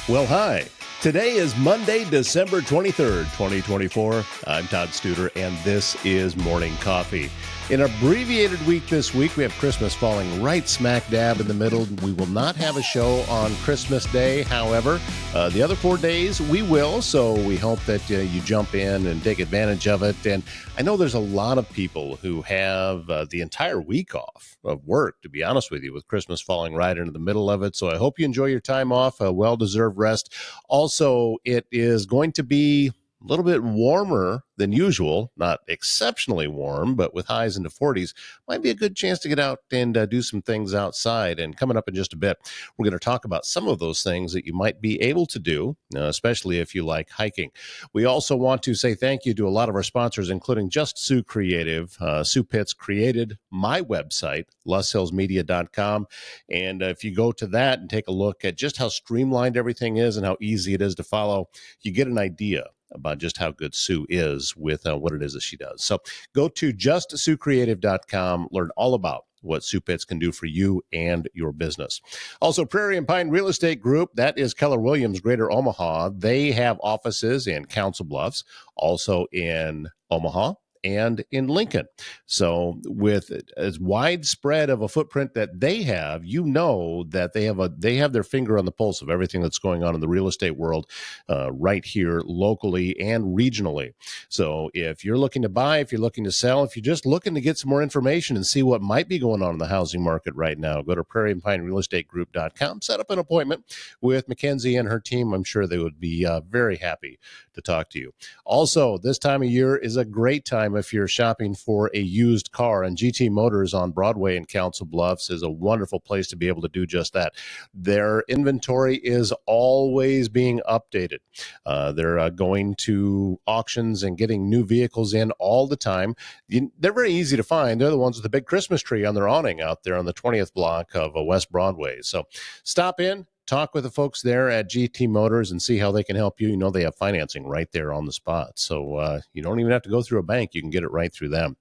Well, hi. Today is Monday, December 23rd, 2024. I'm Todd Studer, and this is Morning Coffee. In an abbreviated week this week, we have Christmas falling right smack dab in the middle. We will not have a show on Christmas Day. However, the other 4 days we will, so we hope that you jump in and take advantage of it. And I know there's a lot of people who have the entire week off of work, to be honest with you, with Christmas falling right into the middle of it. So I hope you enjoy your time off, a well-deserved rest. Also, it is going to be a little bit warmer than usual, not exceptionally warm, but with highs in the 40s, might be a good chance to get out and do some things outside. And coming up in just a bit, we're going to talk about some of those things that you might be able to do, especially if you like hiking. We also want to say thank you to a lot of our sponsors, including Just Sue Creative. Sue Pitts created my website, lushillsmedia.com. And if you go to that and take a look at just how streamlined everything is and how easy it is to follow, you get an idea about just how good Sue is with what it is that she does. So go to justsuecreative.com, learn all about what Sue Pitts can do for you and your business. Also, Prairie and Pine Real Estate Group, that is Keller Williams, Greater Omaha. They have offices in Council Bluffs, also in Omaha, and in Lincoln. So with as widespread of a footprint that they have, you know that they have their finger on the pulse of everything that's going on in the real estate world right here locally and regionally. So if you're looking to buy, if you're looking to sell, if you're just looking to get some more information and see what might be going on in the housing market right now, go to prairieandpinerealestategroup.com, set up an appointment with Mackenzie and her team. I'm sure they would be very happy to talk to you. Also, this time of year is a great time if you're shopping for a used car, and GT Motors on Broadway in Council Bluffs is a wonderful place to be able to do just that. Their inventory is always being updated. They're going to auctions and getting new vehicles in all the time. They're very easy to find. They're the ones with the big Christmas tree on their awning out there on the 20th block of West Broadway. So stop in, talk with the folks there at GT Motors and see how they can help you. You know, they have financing right there on the spot. So you don't even have to go through a bank. You can get it right through them.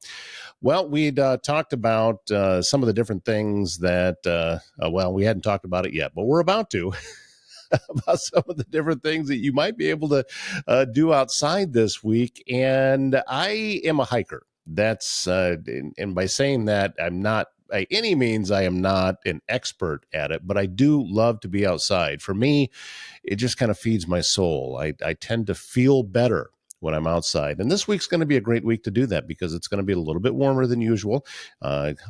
Well, we'd talked about some of the different things that, we hadn't talked about it yet, but we're about to. About some of the different things that you might be able to do outside this week. And I am a hiker. That's, and by saying that, I'm not, by any means, I am not an expert at it, but I do love to be outside. For me, it just kind of feeds my soul. I tend to feel better when I'm outside. And this week's going to be a great week to do that because it's going to be a little bit warmer than usual,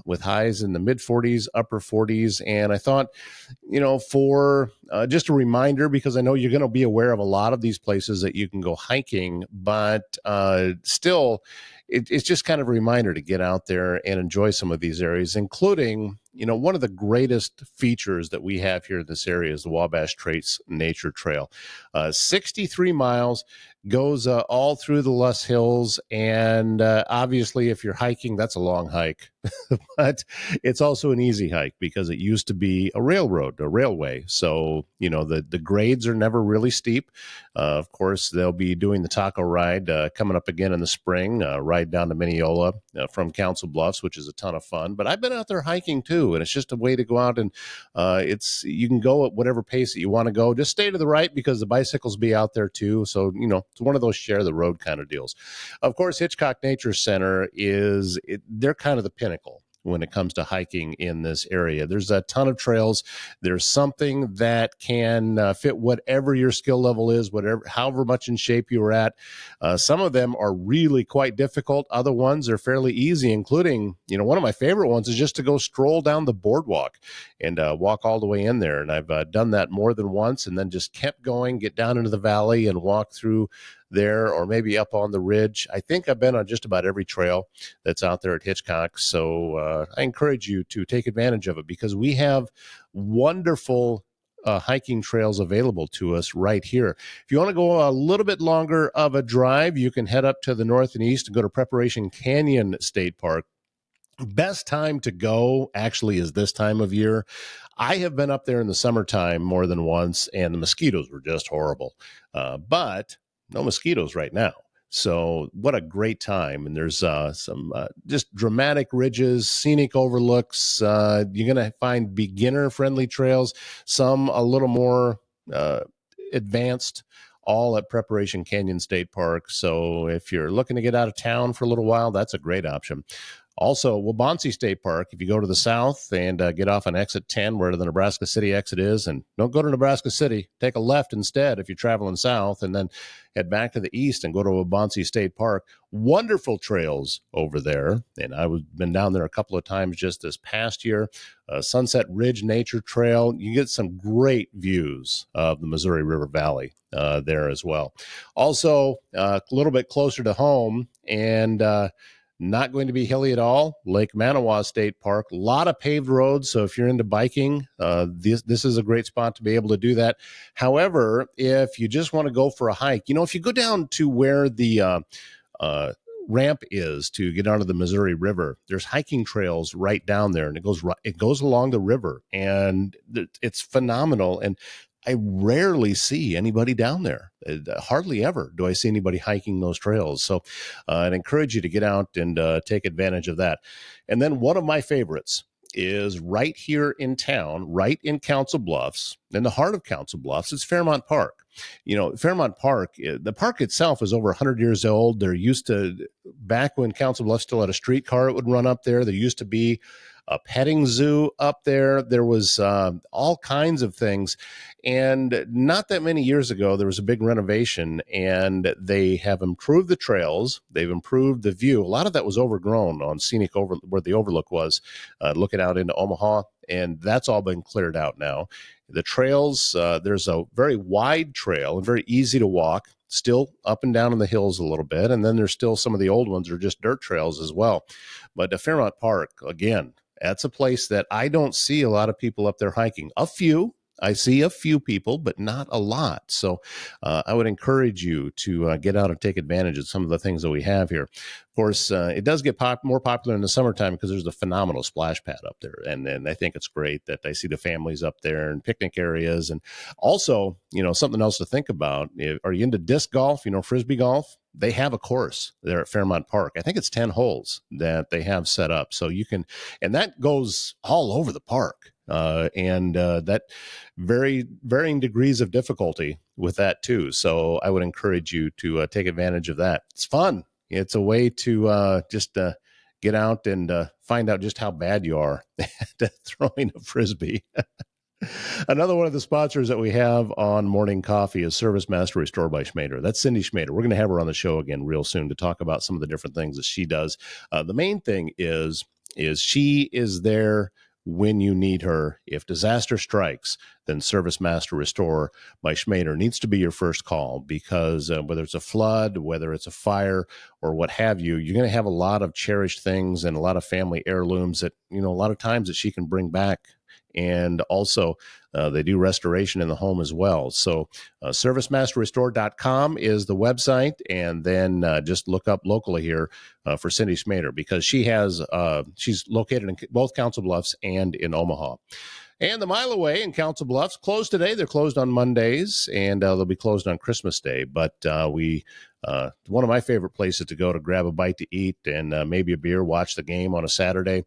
with highs in the mid 40s, upper 40s. And I thought, for just a reminder, because I know you're going to be aware of a lot of these places that you can go hiking, but still, it's just kind of a reminder to get out there and enjoy some of these areas, including, one of the greatest features that we have here in this area is the Wabash Trace Nature Trail. 63 miles, goes all through the Luss Hills. And obviously, if you're hiking, that's a long hike. But it's also an easy hike because it used to be a railway. So, the grades are never really steep. Of course, they'll be doing the taco ride coming up again in the spring, ride down to Mineola from Council Bluffs, which is a ton of fun. But I've been out there hiking too, and it's just a way to go out and you can go at whatever pace that you want to go. Just stay to the right because the bicycles be out there too. So, it's one of those share the road kind of deals. Of course, Hitchcock Nature Center they're kind of the pinnacle when it comes to hiking in this area. There's a ton of trails. There's something that can fit whatever your skill level is, however much in shape you're at. Some of them are really quite difficult. Other ones are fairly easy, including, one of my favorite ones is just to go stroll down the boardwalk and walk all the way in there. And I've done that more than once and then just kept going, get down into the valley and walk through there, or maybe up on the ridge. I think I've been on just about every trail that's out there at Hitchcock. So I encourage you to take advantage of it because we have wonderful hiking trails available to us right here. If you want to go a little bit longer of a drive, you can head up to the north and east and go to Preparation Canyon State Park. Best time to go actually is this time of year. I have been up there in the summertime more than once, and the mosquitoes were just horrible. But no mosquitoes right now. So what a great time. And there's some just dramatic ridges, scenic overlooks. You're going to find beginner-friendly trails, some a little more advanced, all at Preparation Canyon State Park. So if you're looking to get out of town for a little while, that's a great option. Also, Waubonsee State Park, if you go to the south and get off on exit 10 where the Nebraska City exit is, and don't go to Nebraska City, take a left instead if you're traveling south, and then head back to the east and go to Waubonsee State Park. Wonderful trails over there, and I've been down there a couple of times just this past year. Sunset Ridge Nature Trail, you get some great views of the Missouri River Valley there as well. Also, a little bit closer to home, and not going to be hilly at all, Lake Manawa State Park. A lot of paved roads, so if you're into biking, this is a great spot to be able to do that. However, if you just want to go for a hike, if you go down to where the ramp is to get onto the Missouri River, there's hiking trails right down there, and it goes along the river, and it's phenomenal. And I rarely see anybody down there. Hardly ever do I see anybody hiking those trails. So I'd encourage you to get out and take advantage of that. And then one of my favorites is right here in town, right in Council Bluffs, in the heart of Council Bluffs. It's Fairmont Park. Fairmont Park, the park itself is over 100 years old. There used to, back when Council Bluffs still had a streetcar, it would run up there. There used to be a petting zoo up there. There was all kinds of things. And not that many years ago, there was a big renovation, and they have improved the trails. They've improved the view. A lot of that was overgrown on scenic where the overlook was, looking out into Omaha, and that's all been cleared out now. The trails, there's a very wide trail and very easy to walk, still up and down in the hills a little bit. And then there's still some of the old ones are just dirt trails as well. But Fairmont Park, again, that's a place that I don't see a lot of people up there hiking. I see a few people, but not a lot. So I would encourage you to get out and take advantage of some of the things that we have here. Of course, it does get more popular in the summertime because there's a phenomenal splash pad up there. And I think it's great that I see the families up there and picnic areas. And also, something else to think about. Are you into disc golf, Frisbee golf? They have a course there at Fairmont Park. I think it's 10 holes that they have set up. So you can, and that goes all over the park. And that varying degrees of difficulty with that too. So I would encourage you to take advantage of that. It's fun. It's a way to just get out and find out just how bad you are at throwing a Frisbee. Another one of the sponsors that we have on Morning Coffee is Service Master Restore by Schmader. That's Cindy Schmader. We're going to have her on the show again real soon to talk about some of the different things that she does. The main thing is she is there when you need her. If disaster strikes, then Service Master Restore by Schmader needs to be your first call, because whether it's a flood, whether it's a fire, or what have you, you're going to have a lot of cherished things and a lot of family heirlooms that, a lot of times that she can bring back. And also, they do restoration in the home as well. So ServiceMasterRestore.com is the website. And then just look up locally here for Cindy Schmader, because she's located in both Council Bluffs and in Omaha. And the Mile Away in Council Bluffs closed today. They're closed on Mondays, and they'll be closed on Christmas Day. But one of my favorite places to go to grab a bite to eat and maybe a beer, watch the game on a Saturday.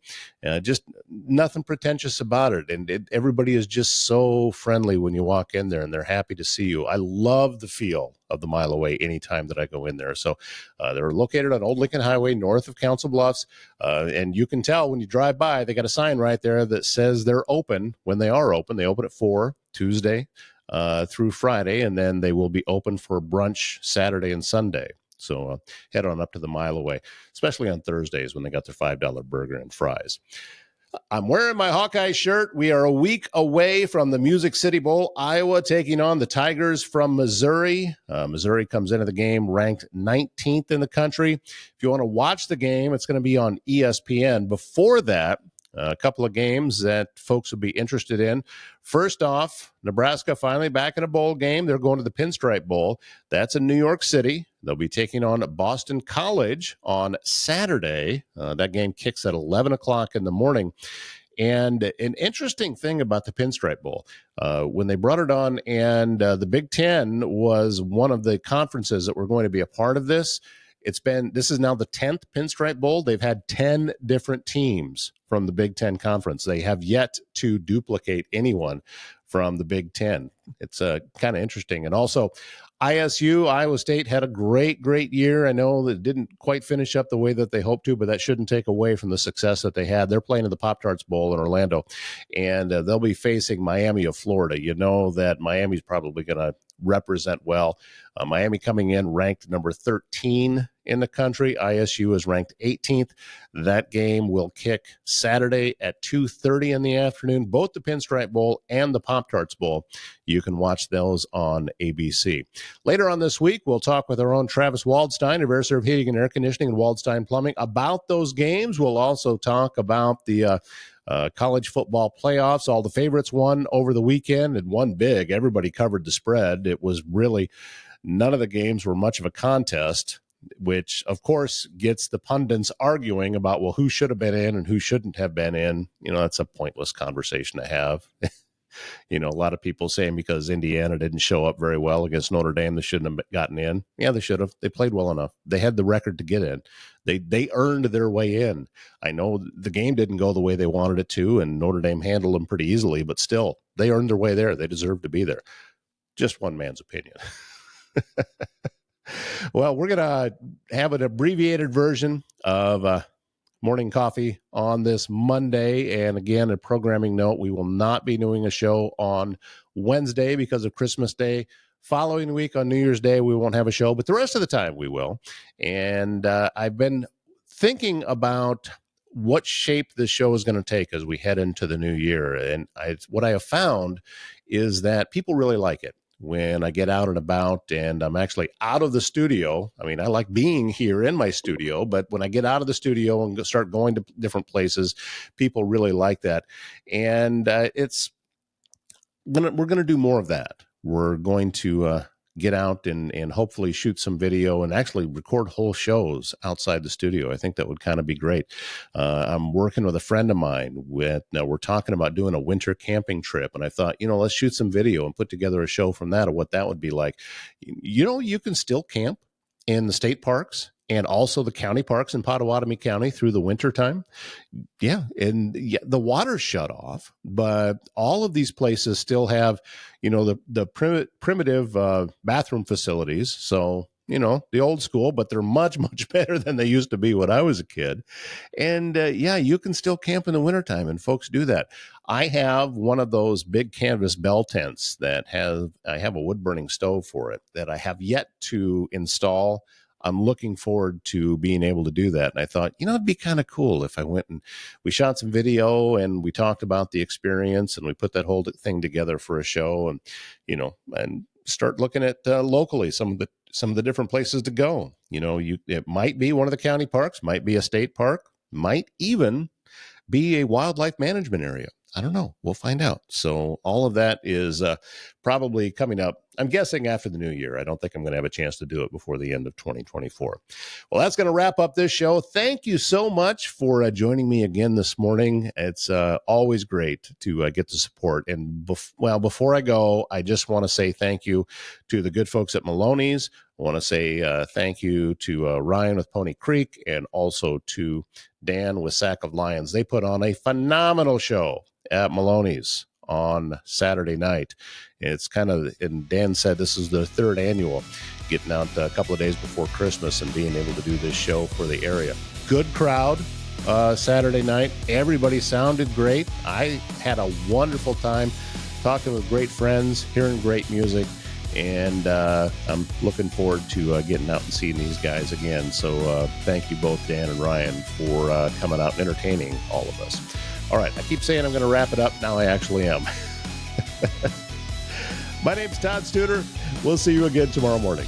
Just nothing pretentious about it. And everybody is just so friendly when you walk in there, and they're happy to see you. I love the feel of the Mile Away anytime that I go in there. So they're located on Old Lincoln Highway, north of Council Bluffs. And you can tell when you drive by, they got a sign right there that says they're open when they are open. They open at 4 Tuesday through Friday, and then they will be open for brunch Saturday and Sunday. So head on up to the Mile Away, especially on Thursdays when they got their $5 burger and fries. I'm wearing my Hawkeye shirt. We are a week away from the Music City Bowl, Iowa taking on the Tigers from Missouri. Missouri comes into the game ranked 19th in the country. If you want to watch the game, it's going to be on ESPN. Before that, a couple of games that folks will be interested in. First off, Nebraska finally back in a bowl game. They're going to the Pinstripe Bowl. That's in New York City. They'll be taking on Boston College on Saturday. That game kicks at 11 o'clock in the morning. And an interesting thing about the Pinstripe Bowl, when they brought it on, and the Big Ten was one of the conferences that were going to be a part of this, This is now the 10th Pinstripe Bowl. They've had 10 different teams from the Big Ten Conference. They have yet to duplicate anyone from the Big Ten. It's kind of interesting. And also, ISU, Iowa State, had a great year. I know that it didn't quite finish up the way that they hoped to, but that shouldn't take away from the success that they had. They're playing in the Pop-Tarts Bowl in Orlando, and they'll be facing Miami of Florida. You know that Miami's probably going to represent well. Miami coming in ranked number 13 in the country. ISU is ranked 18th. That game will kick Saturday at 2:30 in the afternoon. Both the Pinstripe Bowl and the Pop-Tarts Bowl, you can watch those on ABC. Later on this week, we'll talk with our own Travis Waldstein of Air Serv Heating and Air Conditioning and Waldstein Plumbing about those games. We'll also talk about the college football playoffs. All the favorites won over the weekend and won big. Everybody covered the spread. It was really, none of the games were much of a contest, which of course gets the pundits arguing about, well, who should have been in and who shouldn't have been in. That's a pointless conversation to have. A lot of people saying because Indiana didn't show up very well against Notre Dame, they shouldn't have gotten in. Yeah, they should have. They played well enough. They had the record to get in. They earned their way in. I know the game didn't go the way they wanted it to, and Notre Dame handled them pretty easily, but still, they earned their way there. They deserved to be there. Just one man's opinion. Well, we're going to have an abbreviated version of Morning Coffee on this Monday. And again, a programming note, we will not be doing a show on Wednesday because of Christmas Day. Following week on New Year's Day, we won't have a show, but the rest of the time we will. And I've been thinking about what shape this show is going to take as we head into the new year. And what I have found is that people really like it. When I get out and about and I'm actually out of the studio, I mean, I like being here in my studio, but when I get out of the studio and start going to different places, people really like that. And we're going to do more of that. We're going to get out and hopefully shoot some video and actually record whole shows outside the studio. I think that would kind of be great. I'm working with a friend of mine. We're talking about doing a winter camping trip. And I thought, let's shoot some video and put together a show from that of what that would be like. You can still camp in the state parks and also the county parks in Pottawatomie County through the winter time. Yeah, and the water's shut off, but all of these places still have, the primitive bathroom facilities. So, the old school, but they're much, much better than they used to be when I was a kid. And you can still camp in the wintertime, and folks do that. I have one of those big canvas bell tents I have a wood burning stove for it that I have yet to install. I'm looking forward to being able to do that. And I thought, it'd be kind of cool if I went and we shot some video and we talked about the experience and we put that whole thing together for a show and, and start looking at locally some of the different places to go. It might be one of the county parks, might be a state park, might even be a wildlife management area. I don't know. We'll find out. So all of that is probably coming up, I'm guessing, after the new year. I don't think I'm going to have a chance to do it before the end of 2024. Well, that's going to wrap up this show. Thank you so much for joining me again this morning. It's always great to get the support. And before I go, I just want to say thank you to the good folks at Maloney's. I want to say thank you to Ryan with Pony Creek and also to Dan with Sack of Lions. They put on a phenomenal show at Maloney's on Saturday night. It's and Dan said this is the third annual, getting out a couple of days before Christmas and being able to do this show for the area. Good crowd Saturday night. Everybody sounded great. I had a wonderful time talking with great friends, hearing great music. And I'm looking forward to getting out and seeing these guys again. So thank you both, Dan and Ryan, for coming out and entertaining all of us. All right, I keep saying I'm going to wrap it up. Now I actually am. My name's Todd Studer. We'll see you again tomorrow morning.